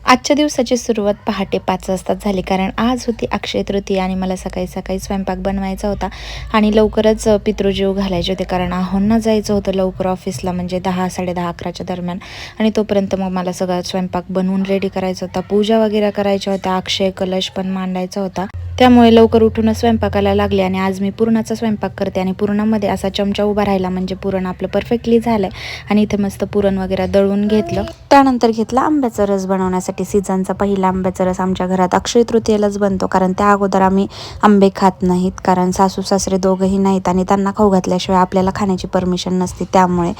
आजच्या दिवसाची सुरुवात पहाटे 5 वाजताच झाली, कारण आज होती अक्षय तृतीया आणि मला सकाळी सकाळी स्वयंपाक बनवायचा होता आणि लवकरच पितृजीव घालायचे होते, कारण आहोंना जायचं होतं लवकर ऑफिसला, म्हणजे 10, 10:30, 11च्या दरम्यान. आणि तोपर्यंत मग मला सगळा स्वयंपाक बनवून रेडी करायचा होता, पूजा वगैरे करायच्या होत्या, अक्षय कलश पण मांडायचा होता. त्यामुळे लवकर उठूनच स्वयंपाकाला लागले आणि आज मी पुरणाचा स्वयंपाक करते आणि पुरणामध्ये असा चमचा उभा राहिला म्हणजे पुरण आपलं परफेक्टली झालंय. आणि इथे मस्त पुरण वगैरे दळून घेतलं. त्यानंतर घेतला आंब्याचा रस बनवण्यासाठी. सीझनचा पहिला आंब्याचा रस आमच्या घरात अक्षय तृतीयेलाच बनतो, कारण त्या अगोदर आम्ही आंबे खात नाहीत, कारण सासू सासरे दोघंही नाहीत आणि त्यांना खाऊ घातल्याशिवाय आपल्याला खाण्याची परमिशन नसते. त्यामुळे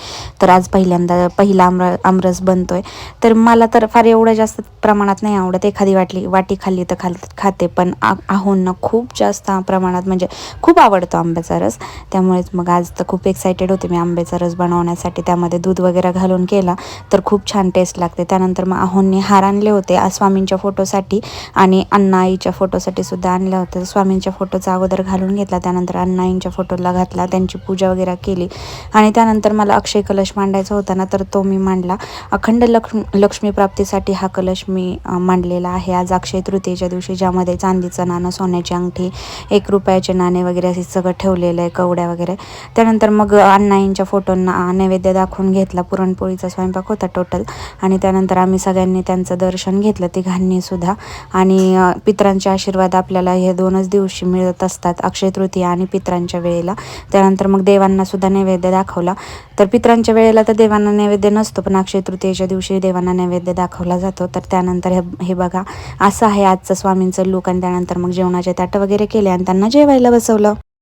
तर आज पहिल्यांदा पहिला आमरस बनतोय. तर मला तर फार एवढं जास्त प्रमाणात नाही आवडत, एखादी वाटी खाल्ली तर खाते, पण आहोंना खूप जास्त प्रमाणात म्हणजे खूप आवडतो आंब्याचा रस. त्यामुळेच मग आज तर खूप एक्सायटेड होते मी आंब्याचा रस बनवण्यासाठी. त्यामध्ये दूध वगैरे घालून केला तर खूप छान टेस्ट लागते. त्यानंतर मग आहोंनी हार आणले होते स्वामींच्या फोटोसाठी आणि अण्णाईच्या फोटोसाठी सुद्धा आणले होते. स्वामींच्या फोटोचा अगोदर घालून घेतला, त्यानंतर अण्णाईंच्या फोटोला घातला, त्यांची पूजा वगैरे केली आणि त्यानंतर मला अक्षय कलश मांडायचा होता ना, तर तो मी मांडला. अखंड लक्ष्मी प्राप्तीसाठी हा कलश मी मांडलेला आहे आज अक्षय तृतीयेच्या दिवशी, ज्यामध्ये चांदीचं नाणं, सोन्याची अंगठी, 1 रुपयाचे नाणे वगैरे असे सगळं ठेवलेलं आहे, कवड्या वगैरे. त्यानंतर मग अण्णाईंच्या फोटोंना नैवेद्य दाखवून घेतला. पुरणपोळीचा स्वयंपाक होता टोटल. आणि त्यानंतर आम्ही सगळ्यांनी त्यांचं दर्शन घेतलं, तिघांनी सुद्धा. आणि पितरांचे आशीर्वाद आपल्याला हे 2च दिवशी मिळत असतात, अक्षय तृतीया आणि पितरांच्या वेळेला. त्यानंतर मग देवांना सुद्धा नैवेद्य दाखवला. तर पितरांच्या वेळेला तर देवांना नैवेद्य नसतो, पण अक्षय तृतीयेच्या दिवशी देवांना नैवेद्य दाखवला जातो. तर त्यानंतर हे बघा, असं आहे आजचं स्वामींचं लूक. आणि त्यानंतर मग जेवणाचे ताटं वगैरे केले आणि त्यांना जेवायला बसवलं.